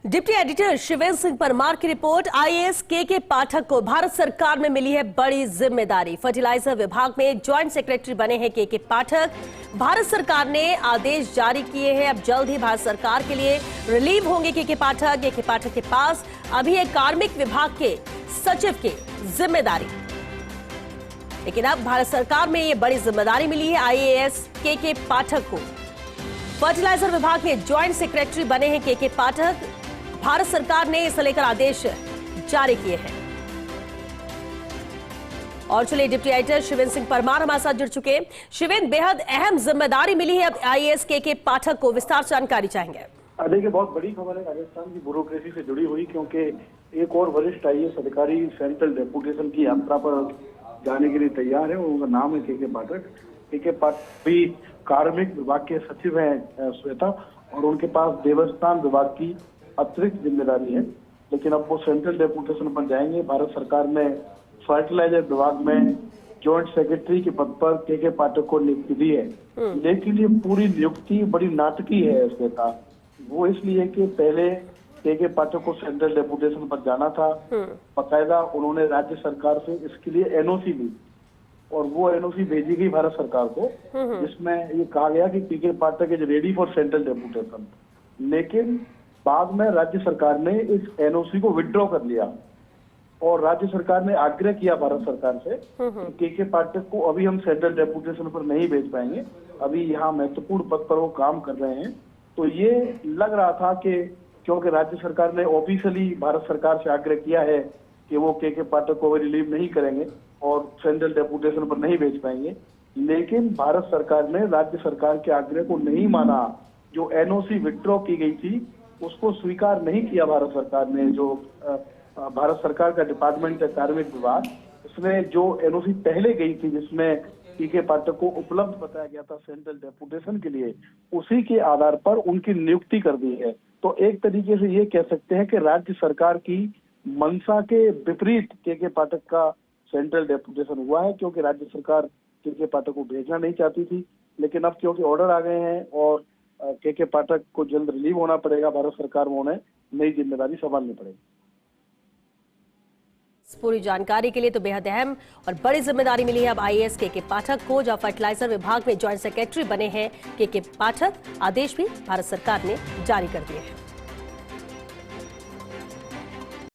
Deputy editor Shivendra Singh Parmar की report. IAS के पाठक को भारत सरकार में मिली है बड़ी जिम्मेदारी। फर्टिलाइजर विभाग में ज्वाइंट सेक्रेटरी बने हैं के पाठक। भारत सरकार ने आदेश जारी किए हैं। अब जल्द ही भारत सरकार के लिए रिलीव होंगे के पाठक। के पाठक के पास अभी है कार्मिक विभाग के सचिव की जिम्मेदारी, लेकिन अब भारत सरकार में ये बड़ी जिम्मेदारी मिली है आईएएस के पाठक को। फर्टिलाइजर विभाग में ज्वाइंट सेक्रेटरी बने हैं के पाठक। भारत सरकार ने इसे लेकर आदेश जारी किए हैं। और चलिए डिप्टी एडिटर शिवेंद्र सिंह परमार हमारे साथ जुड़ चुके हैं। शिवेंद्र, बेहद अहम जिम्मेदारी मिली है अब आईएएस के पाठक को, विस्तार से जानकारी चाहेंगे। देखिए, बहुत बड़ी खबर है राजस्थान की ब्यूरोक्रेसी से जुड़ी हुई, क्योंकि एक और वरिष्ठ आईएएस अधिकारी सेंट्रल डेपुटेशन की यात्रा पर जाने के लिए तैयार है। उनका नाम है के पाठक। के पाठक भी कार्मिक विभाग के सचिव हैं श्वेता, और उनके पास देवस्थान विभाग की अतिरिक्त जिम्मेदारी है। लेकिन अब वो सेंट्रल डेपुटेशन पर जाएंगे। भारत सरकार ने फर्टिलाइजर विभाग में जॉइंट सेक्रेटरी के पद पर के पाठक को नियुक्ति दी है, लेकिन ये पूरी नियुक्ति बड़ी नाटकीय है श्वेता। वो इसलिए कि पहले के पाठक को सेंट्रल डेपुटेशन पर जाना था, बाकायदा उन्होंने राज्य सरकार से इसके लिए एनओसी ली, और वो एनओसी भेजी गई भारत सरकार को, जिसमें ये कहा गया कि K Pathak is ready for central deputation. लेकिन बाद में राज्य सरकार ने इस एनओसी को विड्रॉ कर लिया, और राज्य सरकार ने आग्रह किया भारत सरकार से कि के पाठक को अभी हम सेंट्रल डेपुटेशन पर नहीं भेज पाएंगे, अभी यहाँ महत्वपूर्ण पद पर वो काम कर रहे हैं। तो ये लग रहा था कि क्योंकि राज्य सरकार ने ऑफिशियली भारत सरकार से आग्रह किया है कि वो के पाठक को रिलीव नहीं करेंगे और सेंट्रल डेपुटेशन पर नहीं भेज पाएंगे, लेकिन भारत सरकार ने राज्य सरकार के आग्रह को नहीं माना। जो एनओसी विड्रॉ की गई थी उसको स्वीकार नहीं किया भारत सरकार ने। जो भारत सरकार का डिपार्टमेंट है कार्मिक विभाग, उसने जो एनओसी पहले गई थी जिसमें के पाठक को उपलब्ध बताया गया था सेंट्रल डेपुटेशन के लिए, उसी के आधार पर उनकी नियुक्ति कर दी है। तो एक तरीके से ये कह सकते हैं कि राज्य सरकार की मंशा के विपरीत के पाठक का सेंट्रल डेपुटेशन हुआ है, क्योंकि राज्य सरकार के पाठक को भेजना नहीं चाहती थी। लेकिन अब क्योंकि ऑर्डर आ गए हैं और के पाठक को जल्द रिलीव होना पड़ेगा भारत सरकार में, उन्हें नई जिम्मेदारी संभालनी पड़ेगी। पूरी जानकारी के लिए तो बेहद अहम और बड़ी जिम्मेदारी मिली है अब आईएएस के पाठक को, जहां फर्टिलाइजर विभाग में ज्वाइंट सेक्रेटरी बने हैं के पाठक। आदेश भी भारत सरकार ने जारी कर दिए हैं।